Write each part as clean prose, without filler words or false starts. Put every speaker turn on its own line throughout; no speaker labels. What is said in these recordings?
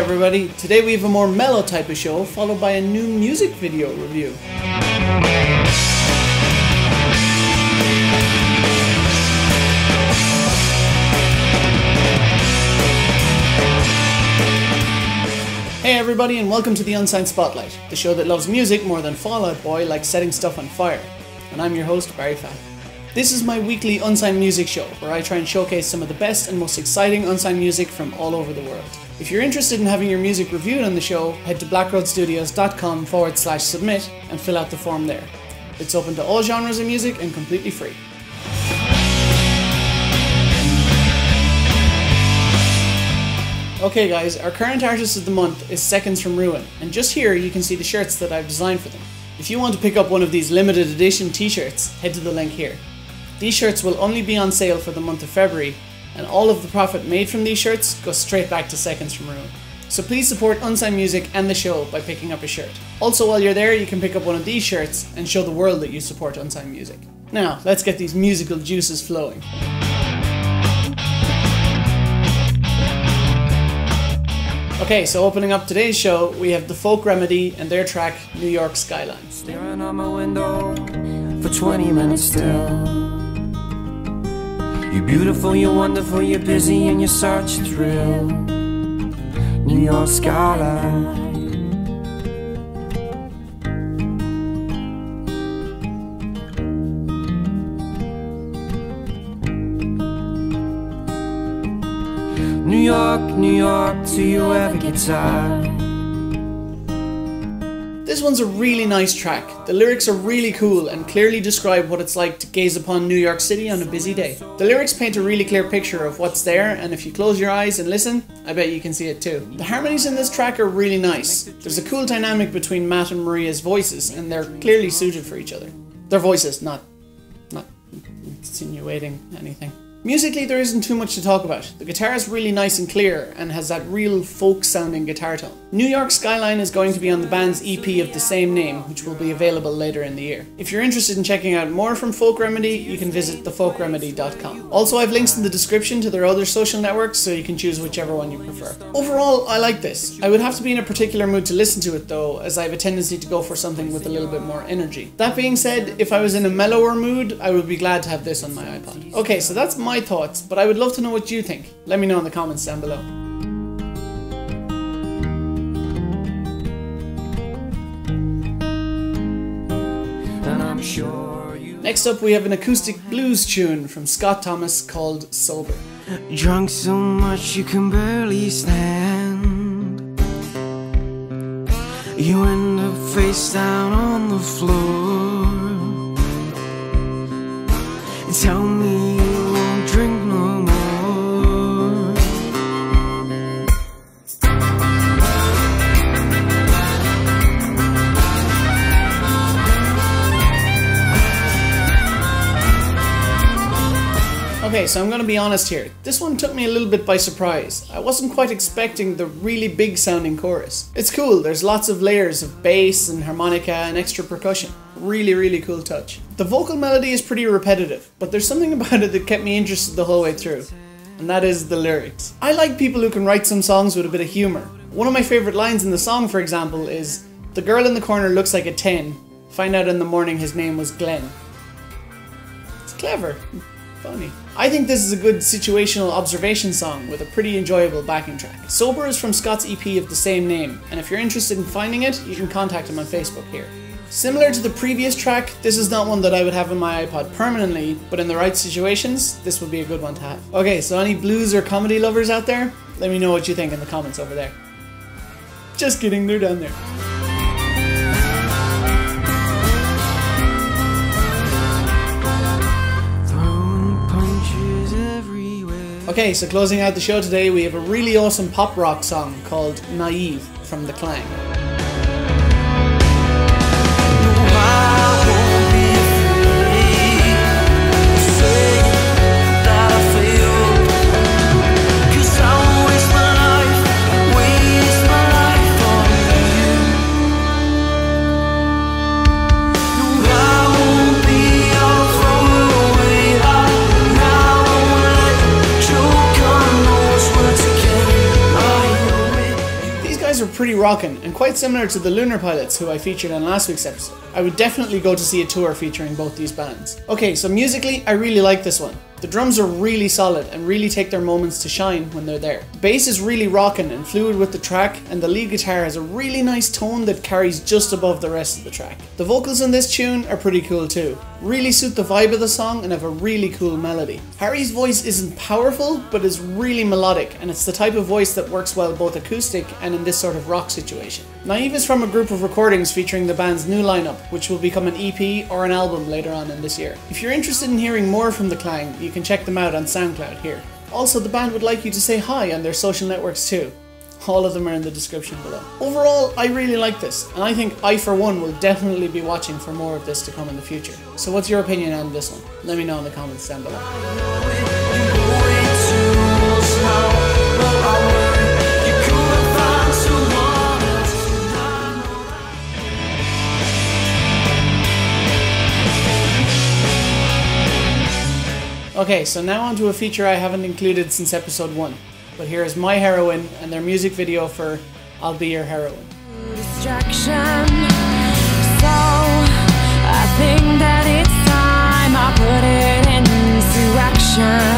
everybody, today we have a more mellow type of show followed by a new music video review. Hey everybody and welcome to the Unsigned Spotlight, the show that loves music more than Fall Out Boy likes setting stuff on fire. And I'm your host, Barry Fat. This is my weekly Unsigned music show where I try and showcase some of the best and most exciting unsigned music from all over the world. If you're interested in having your music reviewed on the show, head to blackroadstudios.com/submit and fill out the form there. It's open to all genres of music and completely free. Okay guys, our current artist of the month is Seconds from Ruin, and just here you can see the shirts that I've designed for them. If you want to pick up one of these limited edition t-shirts, head to the link here. These shirts will only be on sale for the month of February, and all of the profit made from these shirts goes straight back to Seconds from Ruin. So please support Unsigned Music and the show by picking up a shirt. Also while you're there, you can pick up one of these shirts and show the world that you support Unsigned Music. Now, let's get these musical juices flowing. Okay, so opening up today's show, we have The Folk Remedy and their track, New York Skyline.
Staring out my window for 20 minutes still. You're beautiful, you're wonderful, you're busy and you're such a thrill. New York skyline. New York, do you ever get tired?
This one's a really nice track. The lyrics are really cool and clearly describe what it's like to gaze upon New York City on a busy day. The lyrics paint a really clear picture of what's there, and if you close your eyes and listen, I bet you can see it too. The harmonies in this track are really nice. There's a cool dynamic between Matt and Maria's voices, and they're clearly suited for each other. Their voices, not insinuating anything. Musically, there isn't too much to talk about. The guitar is really nice and clear and has that real folk-sounding guitar tone. New York Skyline is going to be on the band's EP of the same name, which will be available later in the year. If you're interested in checking out more from Folk Remedy, you can visit thefolkremedy.com. Also, I've links in the description to their other social networks, so you can choose whichever one you prefer. Overall, I like this. I would have to be in a particular mood to listen to it though, as I have a tendency to go for something with a little bit more energy. That being said, if I was in a mellower mood, I would be glad to have this on my iPod. Okay, so that's my thoughts, but I would love to know what you think. Let me know in the comments down below.
And I'm sure
Next up, we have an acoustic blues tune from Scott Thomas called Sober.
drunk so much you can barely stand. You end up face down on the floor. Tell me you won't drink no more.
Okay, so I'm gonna be honest here. This one took me a little bit by surprise. I wasn't quite expecting the really big sounding chorus. It's cool, there's lots of layers of bass and harmonica and extra percussion. Really cool touch. The vocal melody is pretty repetitive, but there's something about it that kept me interested the whole way through. And that is the lyrics. I like people who can write some songs with a bit of humor. One of my favorite lines in the song, for example, is, "The girl in the corner looks like a 10. Find out in the morning his name was Glen." It's clever. Funny. I think this is a good situational observation song with a pretty enjoyable backing track. Sober is from Scott's EP of the same name, and if you're interested in finding it, you can contact him on Facebook here. Similar to the previous track, this is not one that I would have on my iPod permanently, but in the right situations, this would be a good one to have. Okay, so any blues or comedy lovers out there, let me know what you think in the comments over there. Just kidding, they're down there. Okay, so closing out the show today, we have a really awesome pop rock song called Naive from The Klang. pretty rockin' and quite similar to the Lunar Pilots who I featured on last week's episode. I would definitely go to see a tour featuring both these bands. Okay, so musically, I really like this one. The drums are really solid and really take their moments to shine when they're there. The bass is really rockin' and fluid with the track, and the lead guitar has a really nice tone that carries just above the rest of the track. The vocals in this tune are pretty cool too. Really suit the vibe of the song and have a really cool melody. Harry's voice isn't powerful, but is really melodic, and it's the type of voice that works well both acoustic and in this sort of rock situation. Naive is from a group of recordings featuring the band's new lineup, which will become an EP or an album later on in this year. If you're interested in hearing more from The Klang, you can check them out on SoundCloud here. Also, the band would like you to say hi on their social networks too. All of them are in the description below. Overall, I really like this, and I think I for one will definitely be watching for more of this to come in the future. So what's your opinion on this one? Let me know in the comments down below. Okay, so now on to a feature I haven't included since episode 1. But here is My Heroine and their music video for I'll Be Your Heroine.
Distraction. So I think that it's time I put it into action.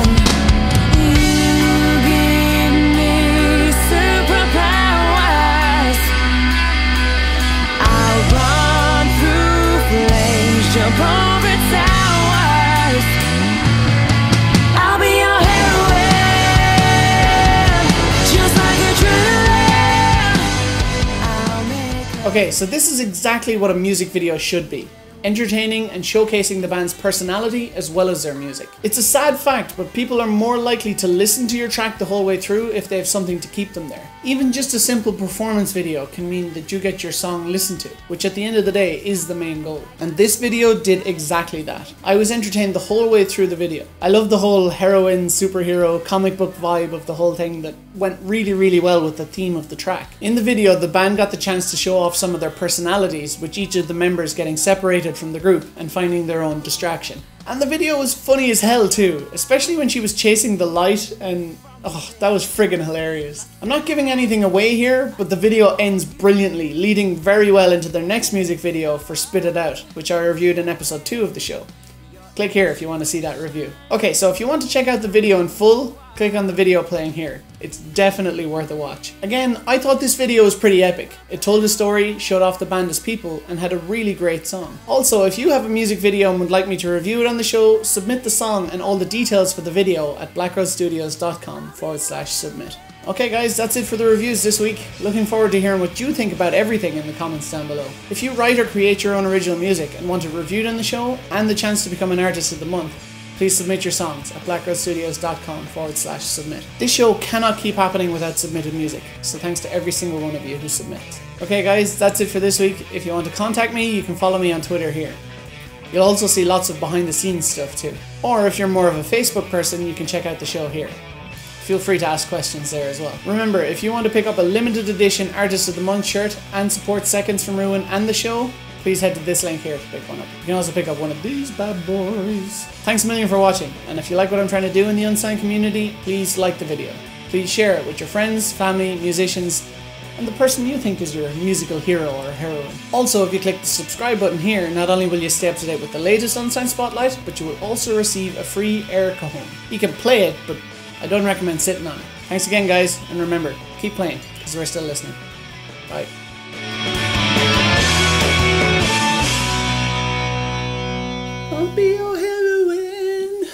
You give me superpowers. I'll run through flames, jump over towers. I'll be your heroine, just like adrenaline.
Okay, so this is exactly what a music video should be. Entertaining and showcasing the band's personality as well as their music. It's a sad fact, but people are more likely to listen to your track the whole way through if they have something to keep them there. Even just a simple performance video can mean that you get your song listened to, which at the end of the day is the main goal. And this video did exactly that. I was entertained the whole way through the video. I love the whole heroine, superhero, comic book vibe of the whole thing that went really well with the theme of the track. In the video, the band got the chance to show off some of their personalities, with each of the members getting separated from the group and finding their own distraction. And the video was funny as hell too, especially when she was chasing the light, and oh, that was friggin' hilarious. I'm not giving anything away here, but the video ends brilliantly, leading very well into their next music video for Spit It Out, which I reviewed in episode 2 of the show. Click here if you want to see that review. Okay, so if you want to check out the video in full, click on the video playing here. It's definitely worth a watch. Again, I thought this video was pretty epic. It told a story, showed off the band as people, and had a really great song. Also, if you have a music video and would like me to review it on the show, submit the song and all the details for the video at blackroadstudios.com/submit. Okay guys, that's it for the reviews this week. Looking forward to hearing what you think about everything in the comments down below. If you write or create your own original music and want it reviewed on the show and the chance to become an artist of the month, please submit your songs at blackroadstudios.com/submit. This show cannot keep happening without submitted music, so thanks to every single one of you who submits. Okay guys, that's it for this week. If you want to contact me, you can follow me on Twitter here. You'll also see lots of behind the scenes stuff too. Or if you're more of a Facebook person, you can check out the show here. Feel free to ask questions there as well. Remember, if you want to pick up a limited edition Artist of the Month shirt and support Seconds from Ruin and the show, please head to this link here to pick one up. You can also pick up one of these bad boys. Thanks a million for watching, and if you like what I'm trying to do in the Unsigned community, please like the video. Please share it with your friends, family, musicians, and the person you think is your musical hero or heroine. Also, if you click the subscribe button here, not only will you stay up to date with the latest Unsigned Spotlight, but you will also receive a free Air Cajon. You can play it, but I don't recommend sitting on it. Thanks again guys, and remember, keep playing, because we're still listening. Bye. I'll be your heroine.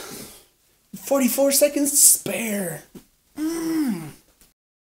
44 seconds to spare.